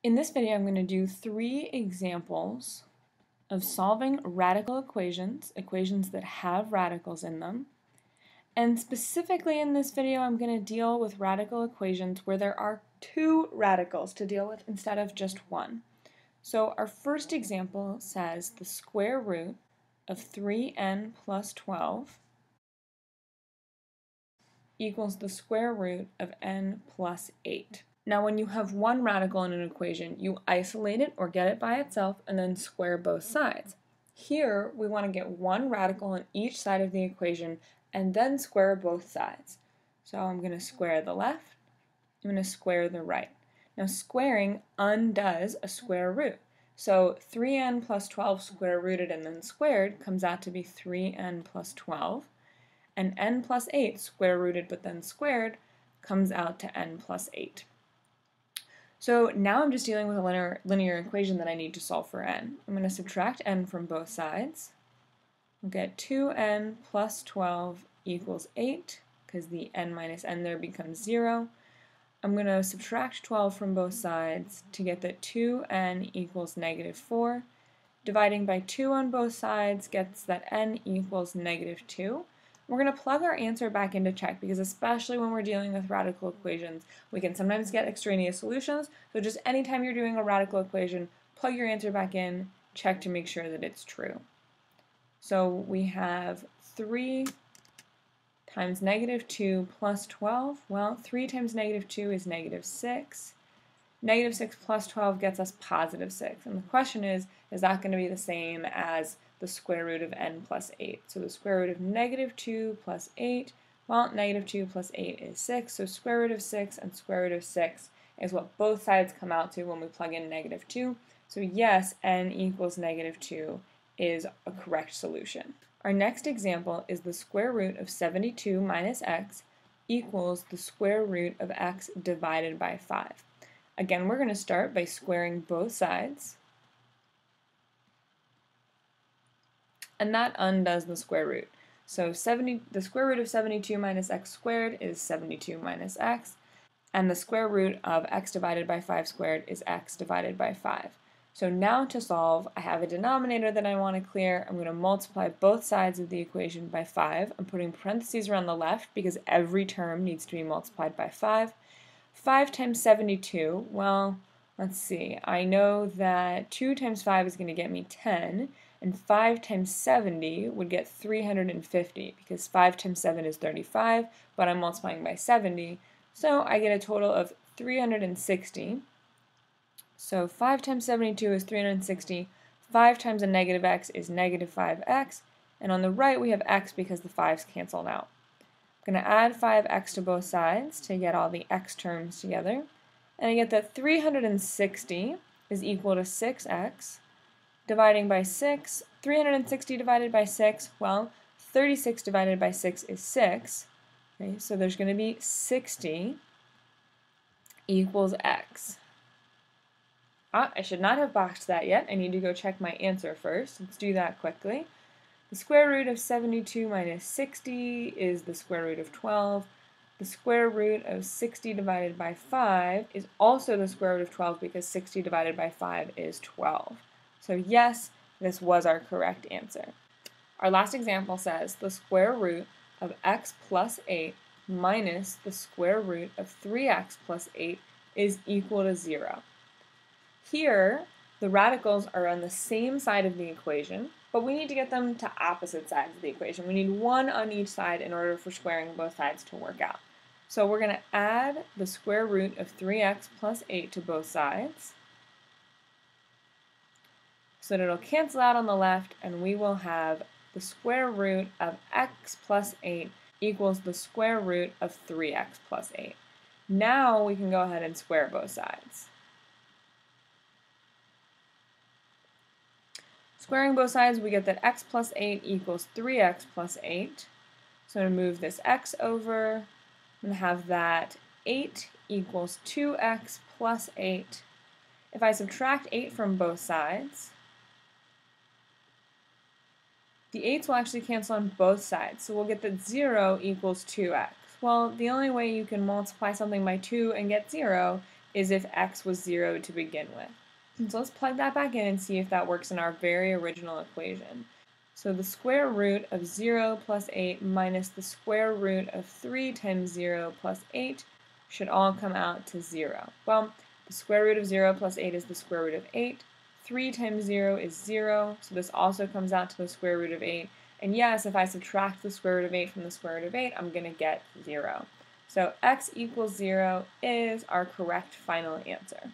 In this video, I'm going to do 3 examples of solving radical equations, equations that have radicals in them. And specifically in this video, I'm going to deal with radical equations where there are 2 radicals to deal with instead of just 1. So our first example says the square root of 3n plus 12 equals the square root of n plus 8. Now when you have one radical in an equation, you isolate it or get it by itself and then square both sides. Here, we want to get one radical on each side of the equation and then square both sides. So I'm going to square the left, I'm going to square the right. Now squaring undoes a square root. So 3n plus 12 square rooted and then squared comes out to be 3n plus 12. And n plus 8 square rooted but then squared comes out to n plus 8. So now I'm just dealing with a linear equation that I need to solve for n. I'm going to subtract n from both sides. We'll get 2n plus 12 equals 8, because the n minus n there becomes 0. I'm going to subtract 12 from both sides to get that 2n equals negative 4. Dividing by 2 on both sides gets that n equals negative 2. We're going to plug our answer back into check because especially when we're dealing with radical equations, we can sometimes get extraneous solutions. So just anytime you're doing a radical equation, plug your answer back in, check to make sure that it's true. So we have 3 times negative 2 plus 12. Well, 3 times negative 2 is negative 6. Negative 6 plus 12 gets us positive 6. And the question is that going to be the same as the square root of n plus 8? So the square root of negative 2 plus 8, well, negative 2 plus 8 is 6. So square root of 6 and square root of 6 is what both sides come out to when we plug in negative 2. So yes, n equals negative 2 is a correct solution. Our next example is the square root of 72 minus x equals the square root of x divided by 5. Again, we're going to start by squaring both sides, and that undoes the square root. So the square root of 72 minus x squared is 72 minus x, and the square root of x divided by 5 squared is x divided by 5. So now to solve, I have a denominator that I want to clear. I'm going to multiply both sides of the equation by 5. I'm putting parentheses around the left because every term needs to be multiplied by 5. 5 times 72, well, let's see, I know that 2 times 5 is going to get me 10, and 5 times 70 would get 350, because 5 times 7 is 35, but I'm multiplying by 70, so I get a total of 360. So 5 times 72 is 360, 5 times a negative x is negative 5x, and on the right we have x because the 5's canceled out. I'm going to add 5x to both sides to get all the x terms together. And I get that 360 is equal to 6x. Dividing by 6, 360 divided by 6, well, 36 divided by 6 is 6. Okay, so there's going to be 60 equals x. I should not have boxed that yet. I need to go check my answer first. Let's do that quickly. The square root of 72 minus 60 is the square root of 12. The square root of 60 divided by 5 is also the square root of 12 because 60 divided by 5 is 12. So yes, this was our correct answer. Our last example says the square root of x plus 8 minus the square root of 3x plus 8 is equal to 0. Here, the radicals are on the same side of the equation, but we need to get them to opposite sides of the equation. We need one on each side in order for squaring both sides to work out. So we're going to add the square root of 3x plus 8 to both sides, so that it'll cancel out on the left, and we will have the square root of x plus 8 equals the square root of 3x plus 8. Now we can go ahead and square both sides. Squaring both sides, we get that x plus 8 equals 3x plus 8. So to move this x over, I'm going to have that 8 equals 2x plus 8. If I subtract 8 from both sides, the 8's will actually cancel on both sides. So we'll get that 0 equals 2x. Well, the only way you can multiply something by 2 and get 0 is if x was 0 to begin with. And so let's plug that back in and see if that works in our very original equation. So the square root of 0 plus 8 minus the square root of 3 times 0 plus 8 should all come out to 0. Well, the square root of 0 plus 8 is the square root of 8. 3 times 0 is 0, so this also comes out to the square root of 8. And yes, if I subtract the square root of 8 from the square root of 8, I'm going to get 0. So x equals 0 is our correct final answer.